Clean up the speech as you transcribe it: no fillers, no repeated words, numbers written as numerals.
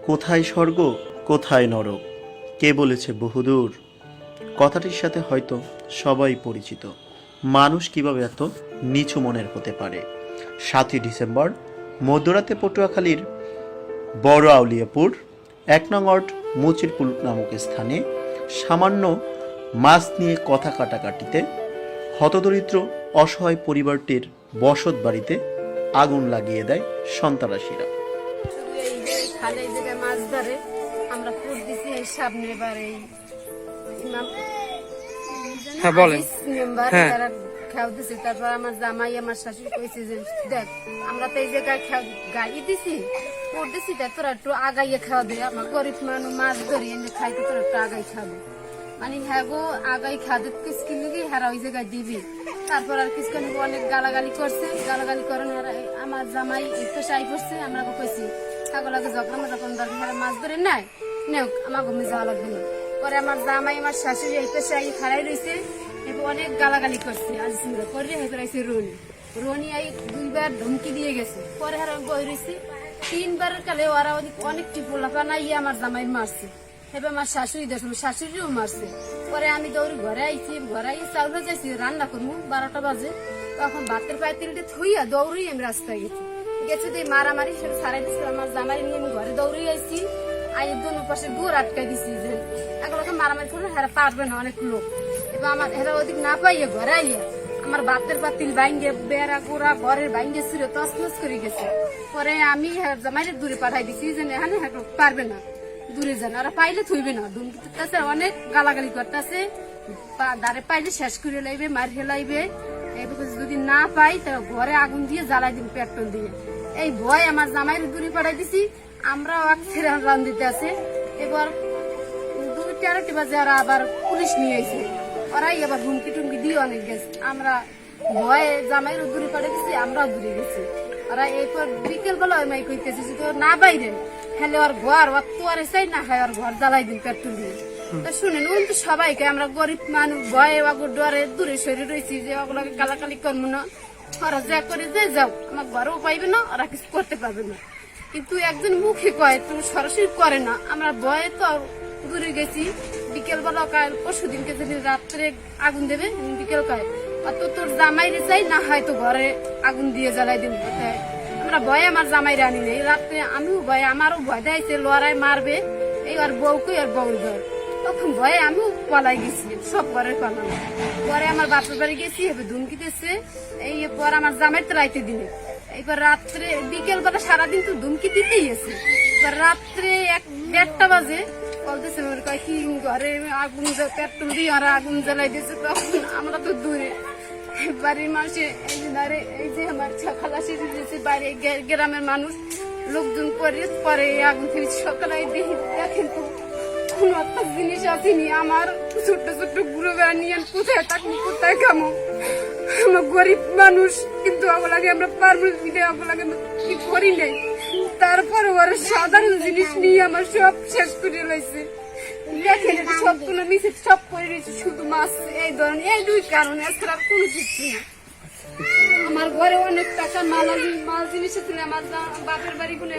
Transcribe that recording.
কোথায় স্বর্গ কোথায় নরক, কে বলেছে বহুদূর? কথাটির সাথে হয়তো সবাই পরিচিত। মানুষ কিভাবে এত নিচু মনের হতে পারে? 7ই ডিসেম্বর মধ্যরাতে পটুয়াখালীর বড় আউলিয়াপুর 1 নং ওয়ার্ড মুচিরপুল নামক স্থানে সামান্য মাছ নিয়ে কথা কাটাকাটিতে হতদরিদ্র অসহায় পরিবারটির বসত বাড়িতে আগুন লাগিয়ে দেয় সন্ত্রাসীরা। শুধু এই যে খালে এই জায়গায় মাছ ধরে আমরা পুর দিছি এই সামনে এবার এই ইমাম হ্যাঁ বলেন। মেম্বার হ্যাঁ। তারা খেয়াল দিছে। তারপর আমার জামাই আমার শাশুড়ি কইছে যে দেখ আমরা তো এই জায়গায় গাড়ি দিছি পুর দিছি তাই তোরা একটু আগাইয়ে খাওয়া দে, আমার গরিব মানুষ মাছ ধরি এনে খাইতে তোরা একটু আগাই খাবে। মানে হ্যাঁ গো আগাই খাদে কিসকি লিগে হারা ওই জায়গায় দিবি। তারপর আর কিছুক্ষণ অনেক গালাগালি করছে, গালাগালি করেন আমার জামাই একটু সাই করছে। আমরা কইছি ছাগল আগে যখন যখন দরকার মাছ ধরে নাই নেও আমার ঘুমে যাওয়া লাগবে না। পরে আমার জামাই আমার শাশুড়ি এই পেশে আই খাড়াই রয়েছে, এবার অনেক গালাগালি করছে। আজ করে হেঁটে রয়েছে রনি রনি আই 2বার ধমকি দিয়ে গেছে। পরে আর বই রয়েছে 3বারের কালে ওরা অনেক টিপোলা নাইয়ে আমার জামাই মারছে। এবার আমার শাশুড়ি দেখুন শাশুড়িও মারছে। পরে আমি দৌড়ি ঘরে আইছি, ঘরে আই চাউল যাইছি রান্না করবো 12টা বাজে। তখন ভাতের পায়ে তিলটে থইয়া দৌড়ি আমি রাস্তায় গেছি গেছে দিয়ে মারামারি সেটা ছাড়াই দিচ্ছিল। আমার জামাই নিয়ে আমি ঘরে দৌড়ে আইছি, আইয়ের দোনো পাশে দূর আটকাই দিছি যে এগুলোকে মারামারি করে হেরা পারবে না অনেক লোক। এবার আমার হেরা ওদিক না পাইয়ে ঘরে আইয়া আমার ভাতের পাতিল বাইঙ্গে বেড়া গোড়া ঘরের বাইঙ্গে ছিল তসমস করে গেছে। পরে আমি জামাইয়ের দূরে পাঠাই দিছি যে এখানে পারবে না দূরে যান, ওরা পাইলে থইবে না। ধুমকি দিতেছে অনেক গালাগালি করতেছে, দাঁড়ে পাইলে শেষ করে লাইবে মার হেলাইবে। যদি না পাই তা ঘরে আগুন দিয়ে জ্বালাই দিন পেট্রোল দিয়ে। এই ভয় আমার জামাইয়ের দূরে পাঠাই দিছি। আমরাও ছেড়ে রান দিতে আছে। এবার 2-3টি বাজে ওরা আবার পুলিশ নিয়ে এসে ওরাই আবার হুমকি টুমকি দিয়ে অনেক গেছে। আমরা ভয়ে জামাইয়ের দূরে পাঠাই দিছি, আমরাও দূরে গেছি। ওরা এরপর বিকেল বেলা ওই মাই কইতেছে যদি না বাইরে হেলে ওর ঘর ওর তো আর চাই না হয় ওর ঘর জ্বালাই দিন পেট্রোল দিয়ে। তা শুনেন ওই তো সবাইকে আমরা গরিব মানুষ ভয়ে ওগুলো ডরে দূরে সরে রয়েছি যে ওগুলোকে গালাগালি করবো না। ওরা যা করে যে যাও আমার ঘরেও পাইবে না, ওরা কিছু করতে পারবে না। কিন্তু একজন মুখে কয় তুমি সরাসরি করে না। আমরা ভয়ে তো দূরে গেছি। বিকেল বেলা কাল পরশু দিনকে যদি রাত্রে আগুন দেবে বিকেল কয় তো তোর জামাইরে চাই না হয়তো ঘরে আগুন দিয়ে জ্বালাই দিন। আমরা ভয়ে আমার জামাইরে আনি নেই রাত্রে, আমিও ভয়ে আমারও ভয় দেয়ছে লড়াই মারবে এই আর বউকে আর বউর ঘর। তখন ভয়ে আমিও পলাই গেছি, সব ঘরে পালাম। পরে আমার বাপের বাড়ি গেছি এবার ধুমকি দিচ্ছে। এই পর আমার জামাই তো রাইতে দিনে এইবার রাত্রে বিকেল বেলা সারাদিন তো ধুমকি দিতেই আছে। এবার রাত্রে 1-1টা বাজে বলতেছে কি ঘরে আগুন পেট্রোল দিয়ে ওরা আগুন জ্বালাই দিয়েছে। তখন আমরা তো দূরে বাড়ির মানুষে এই যে আমার খালাসি দিয়েছে বাইরে গ্রামের মানুষ লোকজন করে পরে আগুন থেকে সকালে দেখেন তো কোন একটা জিনিস আসেনি। আমার ছোট্ট ছোট্ট গুঁড়ো বেড়া নিয়ে কোথায় থাকবো কোথায় খামো, আমার গরিব মানুষ। কিন্তু ওগুলাকে আমরা পারবো ওগুলাকে কি করি নাই। তারপরে ওরা সাধারণ জিনিস নিয়ে আমার সব শেষ করে রয়েছে। দেখেন সবগুলো মিশে সব করে রয়েছে, শুধু মাছ এই ধরনের এই 2 কারণ এছাড়া কোনো কিছু না। আমার ঘরে অনেক টাকা মাল জিনিস ছিল আমার বাপের বাড়ি বলে